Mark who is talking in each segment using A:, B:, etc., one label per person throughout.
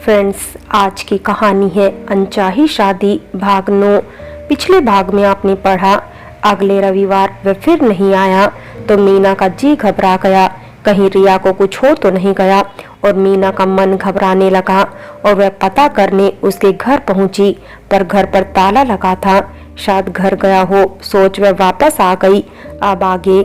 A: Friends, आज की कहानी है अनचाही शादी भाग 9। पिछले भाग में आपने पढ़ा अगले रविवार वह फिर नहीं आया तो मीना का जी घबरा गया, कहीं रिया को कुछ हो तो नहीं गया। और मीना का मन घबराने लगा और वह पता करने उसके घर पहुंची, पर घर पर ताला लगा था। शायद घर गया हो सोच वह वापस आ गई। अब आगे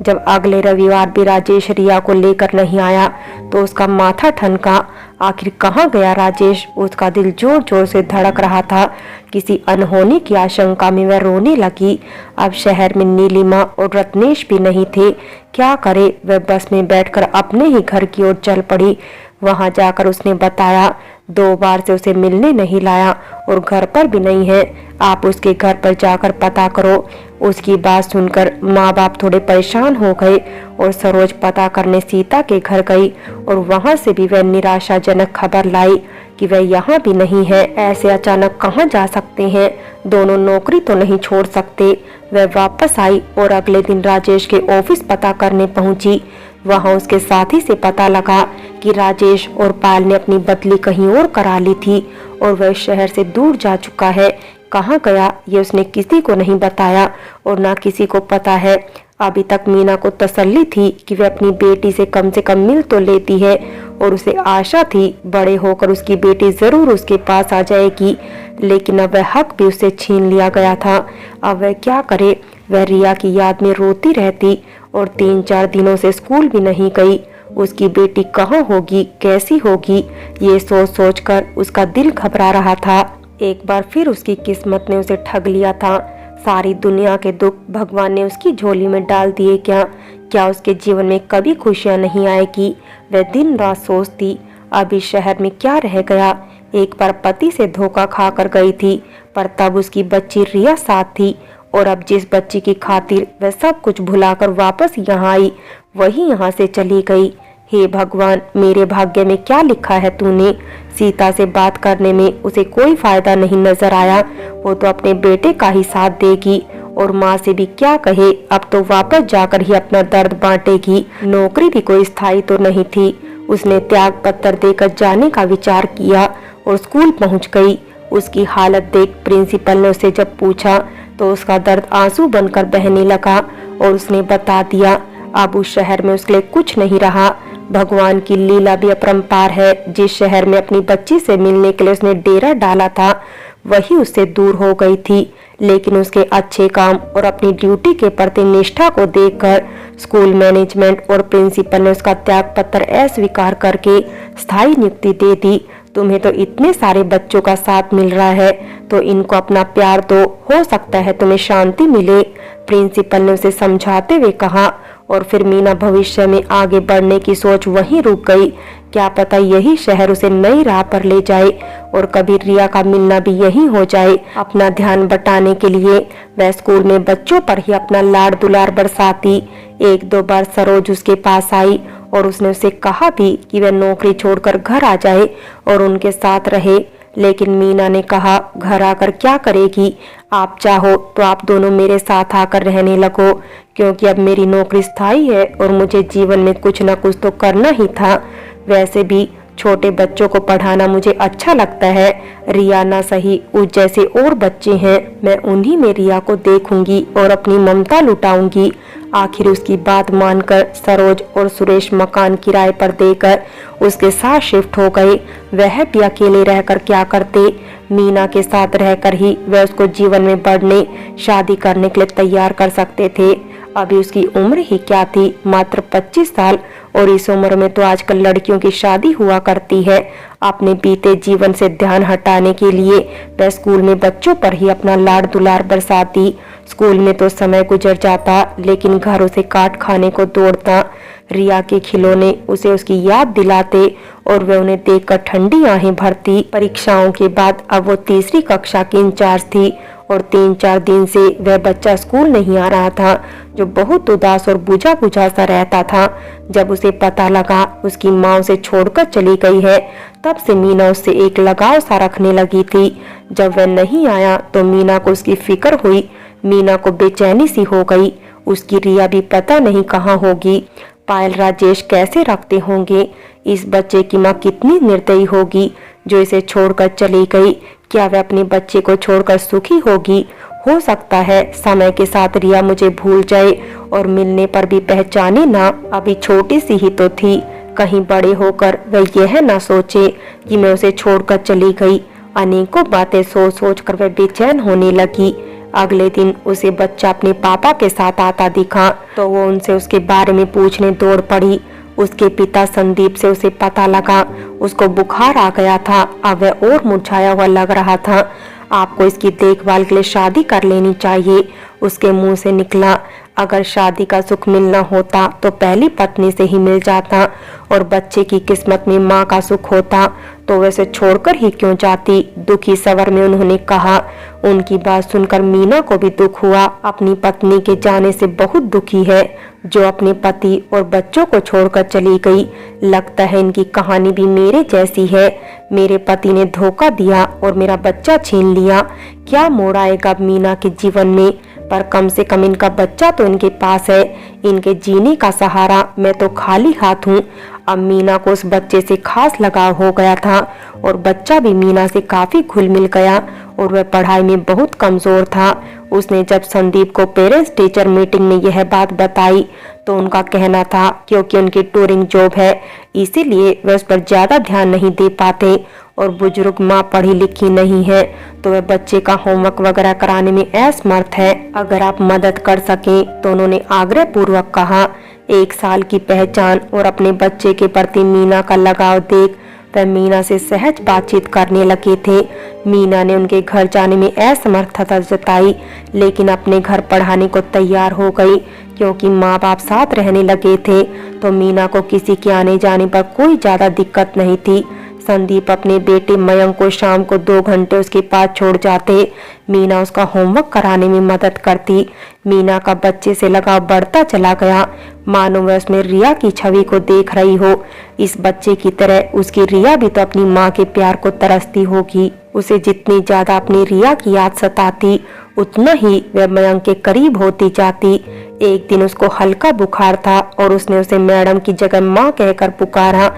A: जब अगले रविवार भी राजेश रिया को लेकर नहीं आया तो उसका माथा ठनका। आखिर कहाँ गया राजेश? उसका दिल जोर जोर से धड़क रहा था। किसी अनहोनी की आशंका में वह रोने लगी। अब शहर में नीलिमा और रत्नेश भी नहीं थे। क्या करे? वह बस में बैठकर अपने ही घर की ओर चल पड़ी। वहां जाकर उसने बताया 2 बार से उसे मिलने नहीं लाया और घर पर भी नहीं है। आप उसके घर पर जाकर पता करो। उसकी बात सुनकर माँ बाप थोड़े परेशान हो गए और सरोज पता करने सीता के घर गई और वहां से भी वह निराशाजनक खबर लाई कि वह यहाँ भी नहीं है। ऐसे अचानक कहाँ जा सकते हैं? दोनों नौकरी तो नहीं छोड़ सकते। वह वापस आई और अगले दिन राजेश के ऑफिस पता करने पहुंची। वहां उसके साथी से पता लगा कि राजेश और पायल ने अपनी बदली कहीं और करा ली थी और वह शहर से दूर जा चुका है। कहाँ गया ये उसने किसी को नहीं बताया और ना किसी को पता है। अभी तक मीना को तसल्ली थी कि वह अपनी बेटी से कम मिल तो लेती है और उसे आशा थी बड़े होकर उसकी बेटी जरूर उसके पास आ जाएगी, लेकिन अब वह हक भी उससे छीन लिया गया था। अब वह क्या करे? वह रिया की याद में रोती रहती और 3-4 दिनों से स्कूल भी नहीं गई। उसकी बेटी कहाँ होगी, कैसी होगी, ये सोच सोच कर उसका दिल घबरा रहा था। एक बार फिर उसकी किस्मत ने उसे ठग लिया था। सारी दुनिया के दुख भगवान ने उसकी झोली में डाल दिए। क्या उसके जीवन में कभी खुशियां नहीं आएगी? वह दिन रात सोचती अब इस शहर में क्या रह गया। एक बार पति से धोखा खाकर गई थी, पर तब उसकी बच्ची रिया साथ थी और अब जिस बच्ची की खातिर वह सब कुछ भुलाकर वापस यहाँ आई, वही यहाँ से चली गई। हे भगवान, मेरे भाग्य में क्या लिखा है तूने? सीता से बात करने में उसे कोई फायदा नहीं नजर आया। वो तो अपने बेटे का ही साथ देगी और माँ से भी क्या कहे, अब तो वापस जाकर ही अपना दर्द बांटेगी। नौकरी भी कोई स्थायी तो नहीं थी। उसने त्याग पत्र देकर जाने का विचार किया और स्कूल पहुँच गई। उसकी हालत देख प्रिंसिपल ने उसे जब पूछा तो उसका दर्द आंसू बनकर बहने लगा और उसने बता दिया अब उस शहर में उसके लिए कुछ नहीं रहा। भगवान की लीला भी अपरंपार है। जिस शहर में अपनी बच्ची से मिलने के लिए उसने डेरा डाला था वही उससे दूर हो गई थी, लेकिन उसके अच्छे काम और अपनी ड्यूटी के प्रति निष्ठा को देखकर स्कूल मैनेजमेंट और प्रिंसिपल ने उसका त्याग पत्र अस्वीकार करके स्थायी नियुक्ति दे दी। तुम्हें तो इतने सारे बच्चों का साथ मिल रहा है तो इनको अपना प्यार दो, हो सकता है तुम्हें शांति मिले, प्रिंसिपल ने उसे समझाते हुए कहा। और फिर मीना भविष्य में आगे बढ़ने की सोच वहीं रुक गई। क्या पता यही शहर उसे नई राह पर ले जाए और कभी रिया का मिलना भी यही हो जाए। अपना ध्यान बटाने के लिए वह स्कूल में बच्चों पर ही अपना लाड़ दुलार बरसाती। 1-2 बार सरोज उसके पास आई और उसने उसे कहा भी कि वह नौकरी छोड़कर घर आ जाए और उनके साथ रहे, लेकिन मीना ने कहा घर आकर क्या करेगी? आप चाहो तो आप दोनों मेरे साथ आकर रहने लगो, क्योंकि अब मेरी नौकरी स्थायी है और मुझे जीवन में कुछ न कुछ तो करना ही था। वैसे भी छोटे बच्चों को पढ़ाना मुझे अच्छा लगता है। रिया ना सही, उस जैसे और बच्चे हैं, मैं उन्हीं में रिया को देखूंगी और अपनी ममता लुटाऊंगी। आखिर उसकी बात मानकर सरोज और सुरेश मकान किराए पर देकर उसके साथ शिफ्ट हो गए। वह भी अकेले रहकर क्या करते? मीना के साथ रहकर ही वह उसको जीवन में बढ़ने, शादी करने के लिए तैयार कर सकते थे। अभी उसकी उम्र ही क्या थी, मात्र 25 साल, और इस उम्र में तो आजकल लड़कियों की शादी हुआ करती है। अपने बीते जीवन से ध्यान हटाने के लिए वह स्कूल में बच्चों पर ही अपना लाड़ दुलार बरसाती। स्कूल में तो समय गुजर जाता, लेकिन घर उसे काट खाने को दौड़ता। रिया के खिलौने उसे उसकी याद दिलाते और वह उन्हें देखकर ठंडी आहें भरती। परीक्षाओं के बाद अब वो 3री कक्षा की इंचार्ज थी और 3-4 दिन से वह बच्चा स्कूल नहीं आ रहा था, जो बहुत उदास और बुझा बुझा सा रहता था। जब उसे पता लगा उसकी माँ उसे छोड़कर चली गई है, तब से मीना उससे एक लगाव सा रखने लगी थी। जब वह नहीं आया तो मीना को उसकी फिक्र हुई। मीना को बेचैनी सी हो गई। उसकी रिया भी पता नहीं कहाँ होगी। पायल राजेश कैसे रखते होंगे? इस बच्चे की माँ कितनी निर्दयी होगी जो इसे छोड़कर चली गई। क्या वह अपने बच्चे को छोड़कर सुखी होगी? हो सकता है समय के साथ रिया मुझे भूल जाए और मिलने पर भी पहचाने ना। अभी छोटी सी ही तो थी, कहीं बड़े होकर वह यह ना सोचे कि मैं उसे छोड़कर चली गई। अनेकों बातें सोच सोच कर वह बेचैन होने लगी। अगले दिन उसे बच्चा अपने पापा के साथ आता दिखा तो वो उनसे उसके बारे में पूछने दौड़ पड़ी। उसके पिता संदीप से उसे पता लगा उसको बुखार आ गया था। अब वह और मुरझाया हुआ लग रहा था। आपको इसकी देखभाल के लिए शादी कर लेनी चाहिए, उसके मुंह से निकला। अगर शादी का सुख मिलना होता तो पहली पत्नी से ही मिल जाता और बच्चे की किस्मत में माँ का सुख होता तो वैसे छोड़कर ही क्यों जाती, दुखी स्वर में उन्होंने कहा। उनकी बात सुनकर मीना को भी दुख हुआ। अपनी पत्नी के जाने से बहुत दुखी है जो अपने पति और बच्चों को छोड़कर चली गई। लगता है इनकी कहानी भी मेरे जैसी है। मेरे पति ने धोखा दिया और मेरा बच्चा छीन लिया। क्या मोड़ आएगा मीना के जीवन में? पर कम से कम इनका बच्चा तो इनके पास है, इनके जीने का सहारा। मैं तो खाली हाथ हूँ। अब मीना को उस बच्चे से खास लगाव हो गया था और बच्चा भी मीना से काफी घुल मिल गया और वह पढ़ाई में बहुत कमजोर था। उसने जब संदीप को पेरेंट्स टीचर मीटिंग में यह बात बताई तो उनका कहना था क्योंकि उनकी टूरिंग जॉब है इसीलिए वह उस पर ज्यादा ध्यान नहीं दे पाते और बुजुर्ग माँ पढ़ी लिखी नहीं है तो वह बच्चे का होमवर्क वगैरह कराने में असमर्थ है। अगर आप मदद कर सकें तो उन्होंने आग्रह पूर्वक कहा। 1 साल की पहचान और अपने बच्चे के प्रति मीना का लगाव देख वह मीना से सहज बातचीत करने लगे थे। मीना ने उनके घर जाने में असमर्थता जताई लेकिन अपने घर पढ़ाने को तैयार हो गई क्योंकि माँ बाप साथ रहने लगे थे तो मीना को किसी के आने जाने पर कोई ज्यादा दिक्कत नहीं थी। संदीप अपने बेटे मयंक को शाम को 2 घंटे उसके पास छोड़ जाते। मीना उसका होमवर्क कराने में मदद करती। मीना का बच्चे से लगाव बढ़ता चला गया, मानो वह उसमें रिया की छवि को देख रही हो। इस बच्चे की तरह उसकी रिया भी तो अपनी माँ के प्यार को तरसती होगी। उसे जितनी ज्यादा अपनी रिया की याद सताती उतना ही वह मयंक के करीब होती जाती। एक दिन उसको हल्का बुखार था और उसने उसे मैडम की जगह माँ कहकर पुकारा।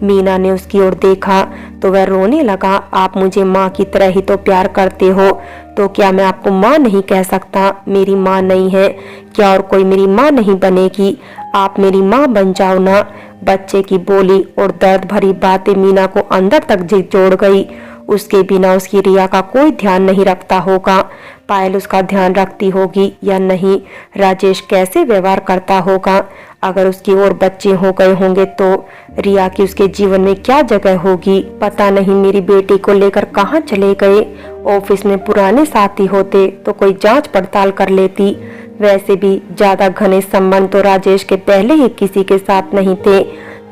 A: मीना ने उसकी ओर देखा तो वह रोने लगा। आप मुझे माँ की तरह ही तो प्यार करते हो तो क्या मैं आपको माँ नहीं कह सकता? मेरी माँ नहीं है क्या और कोई मेरी माँ नहीं बनेगी? आप मेरी माँ बन जाओ ना। बच्चे की बोली और दर्द भरी बातें मीना को अंदर तक झिझोड़ गई। उसके बिना उसकी रिया का कोई ध्यान नहीं रखता होगा, पायल उसका ध्यान रखती होगी या नहीं, राजेश कैसे व्यवहार करता होगा, अगर उसकी और बच्चे हो गए होंगे तो रिया की उसके जीवन में क्या जगह होगी। पता नहीं मेरी बेटी को लेकर कहाँ चले गए। ऑफिस में पुराने साथी होते तो कोई जांच पड़ताल कर लेती। वैसे भी ज्यादा घने संबंध तो राजेश के पहले ही किसी के साथ नहीं थे।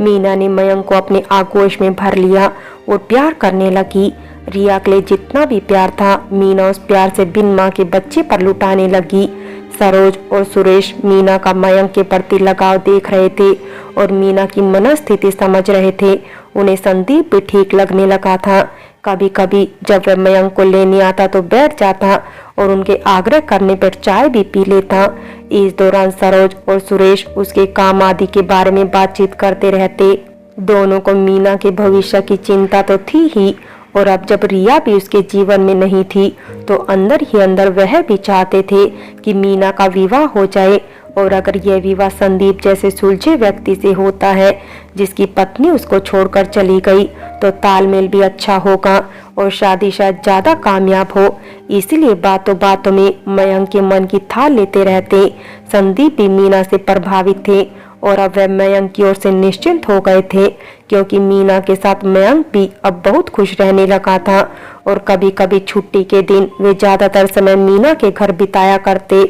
A: मीना ने मयंक को अपने आगोश में भर लिया और प्यार करने लगी। रिया के लिए जितना भी प्यार था मीना उस प्यार से बिन माँ के बच्चे पर लुटाने लगी। सरोज और सुरेश मीना का मयंक के प्रति लगाव देख रहे थे और मीना की मनस्थिति समझ रहे थे। उन्हें संदीप भी ठीक लगने लगा था। कभी कभी जब वह मयंक को लेने आता तो बैठ जाता और उनके आग्रह करने पर चाय भी पी लेता। इस दौरान सरोज और सुरेश उसके काम आदि के बारे में बातचीत करते रहते। दोनों को मीना के भविष्य की चिंता तो थी ही और अब जब रिया भी उसके जीवन में नहीं थी तो अंदर ही अंदर वह भी चाहते थे कि मीना का विवाह हो जाए। और अगर यह विवाह संदीप जैसे सुलझे व्यक्ति से होता है जिसकी पत्नी उसको छोड़कर चली गई तो तालमेल भी अच्छा होगा और शादी शायद ज्यादा कामयाब हो। इसीलिए बातों बातों में मयंक के मन की थाल लेते रहते। संदीप भी मीना से प्रभावित थे और अब वह मयंक की ओर से निश्चिंत हो गए थे क्योंकि मीना के साथ मयंक भी अब बहुत खुश रहने लगा था और कभी कभी छुट्टी के दिन वे ज्यादातर समय मीना के घर बिताया करते।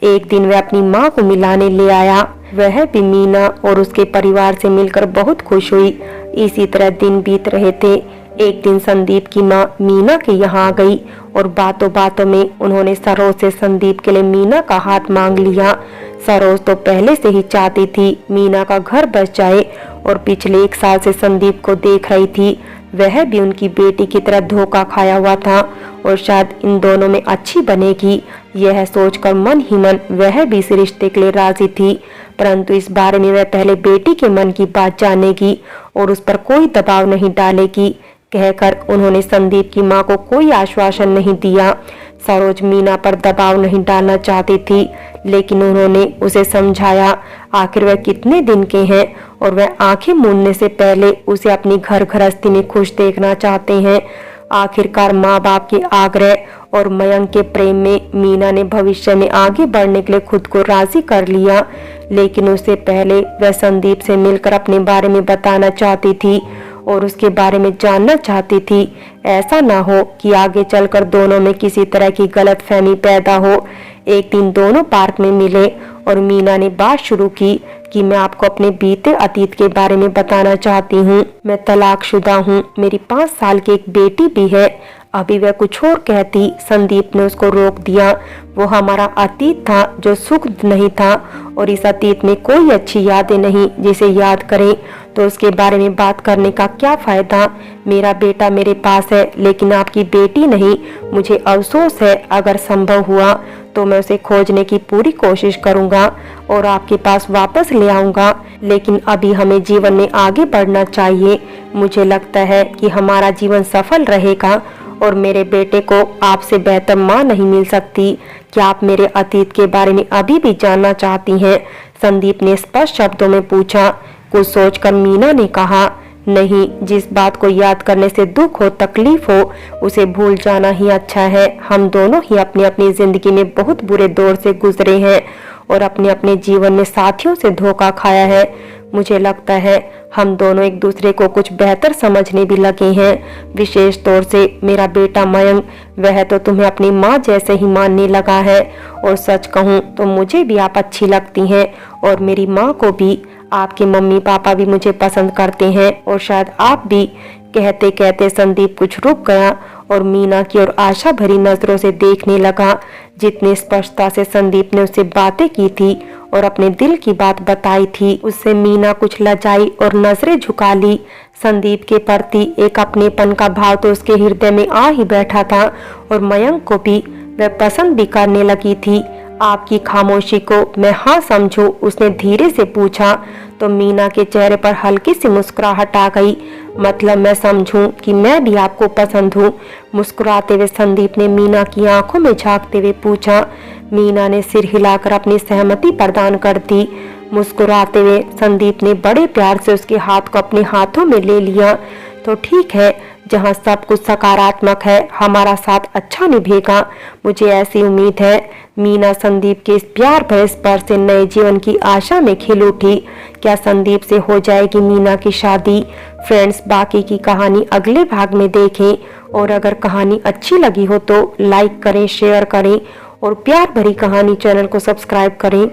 A: एक दिन वह अपनी माँ को मिलाने ले आया। वह भी मीना और उसके परिवार से मिलकर बहुत खुश हुई। इसी तरह दिन बीत रहे थे। एक दिन संदीप की माँ मीना के यहाँ आ गई और बातों बातों में उन्होंने सरोज से संदीप के लिए मीना का हाथ मांग लिया। सरोज तो पहले से ही चाहती थी मीना का घर बस जाए और पिछले 1 साल से संदीप को देख रही थी वह भी उनकी बेटी की तरह धोखा खाया हुआ था और शायद इन दोनों में अच्छी बनेगी। यह सोचकर मन ही मन वह भी इस रिश्ते के लिए राजी थी, परंतु इस बारे में वह पहले बेटी के मन की बात जानेगी और उस पर कोई दबाव नहीं डालेगी, कहकर उन्होंने संदीप की मां को कोई आश्वासन नहीं दिया। सरोज मीना पर दबाव नहीं डालना चाहती थी, लेकिन उन्होंने उसे समझाया आखिर वह कितने दिन के हैं और वह आंखें मूंदने से पहले उसे अपनी घर गृहस्थी में खुश देखना चाहते हैं। आखिरकार माँ बाप के आग्रह और मयंक के प्रेम में मीना ने भविष्य में आगे बढ़ने के लिए खुद को राजी कर लिया, लेकिन उससे पहले वह संदीप से मिलकर अपने बारे में बताना चाहती थी और उसके बारे में जानना चाहती थी। ऐसा ना हो कि आगे चलकर दोनों में किसी तरह की गलतफहमी पैदा हो। एक दिन दोनों पार्क में मिले और मीना ने बात शुरू की कि मैं आपको अपने बीते अतीत के बारे में बताना चाहती हूँ। मैं तलाकशुदा हूँ, मेरी 5 साल की एक बेटी भी है। अभी वह कुछ और कहती, संदीप ने उसको रोक दिया। वो हमारा अतीत था जो सुख नहीं था और इस अतीत में कोई अच्छी यादें नहीं जिसे याद करें तो उसके बारे में बात करने का क्या फायदा। मेरा बेटा मेरे पास है लेकिन आपकी बेटी नहीं। मुझे अफसोस है, अगर संभव हुआ तो मैं उसे खोजने की पूरी कोशिश करूंगा और आपके पास वापस ले आऊंगा, लेकिन अभी हमें जीवन में आगे बढ़ना चाहिए। मुझे लगता है कि हमारा जीवन सफल रहेगा और मेरे बेटे को आपसे बेहतर माँ नहीं मिल सकती। क्या आप मेरे अतीत के बारे में अभी भी जानना चाहती हैं? संदीप ने स्पष्ट शब्दों में पूछा। कुछ सोचकर मीना ने कहा, नहीं, जिस बात को याद करने से दुख हो, तकलीफ हो, उसे भूल जाना ही अच्छा है। हम दोनों ही अपनी अपनी जिंदगी में बहुत बुरे दौर से गुजरे हैं और अपने अपने जीवन में साथियों से धोखा खाया है। मुझे लगता है हम दोनों एक दूसरे को कुछ बेहतर समझने भी लगे हैं। विशेष तौर से मेरा बेटा मयंक, वह तो तुम्हें अपनी माँ जैसे ही मानने लगा है और सच कहूँ तो मुझे भी आप अच्छी लगती हैं और मेरी माँ को भी। आपके मम्मी पापा भी मुझे पसंद करते हैं और शायद आप भी। कहते कहते संदीप कुछ रुक गया और मीना की ओर आशा भरी नजरों से देखने लगा। जितनी स्पष्टता से संदीप ने उससे बातें की थी और अपने दिल की बात बताई थी, उससे मीना कुछ लजाई और नजरें झुका ली। संदीप के प्रति एक अपनेपन का भाव तो उसके हृदय में आ ही बैठा था और मयंक को भी वह पसंद भी करने लगी थी। आपकी खामोशी को मैं हाँ समझूं, उसने धीरे से पूछा तो मीना के चेहरे पर हल्की सी मुस्कुराहट आ गई। मतलब मैं समझूं कि मैं भी आपको पसंद हूँ? मुस्कुराते हुए संदीप ने मीना की आंखों में झांकते हुए पूछा। मीना ने सिर हिलाकर अपनी सहमति प्रदान कर दी। मुस्कुराते हुए संदीप ने बड़े प्यार से उसके हाथ को अपने हाथों में ले लिया। तो ठीक है, जहाँ सब कुछ सकारात्मक है, हमारा साथ अच्छा निभेगा, मुझे ऐसी उम्मीद है। मीना संदीप के इस प्यार भरे स्पर्श से नए जीवन की आशा में खिल उठी। क्या संदीप से हो जाएगी मीना की शादी? फ्रेंड्स, बाकी की कहानी अगले भाग में देखें और अगर कहानी अच्छी लगी हो तो लाइक करें, शेयर करें और प्यार भरी कहानी चैनल को सब्सक्राइब करें।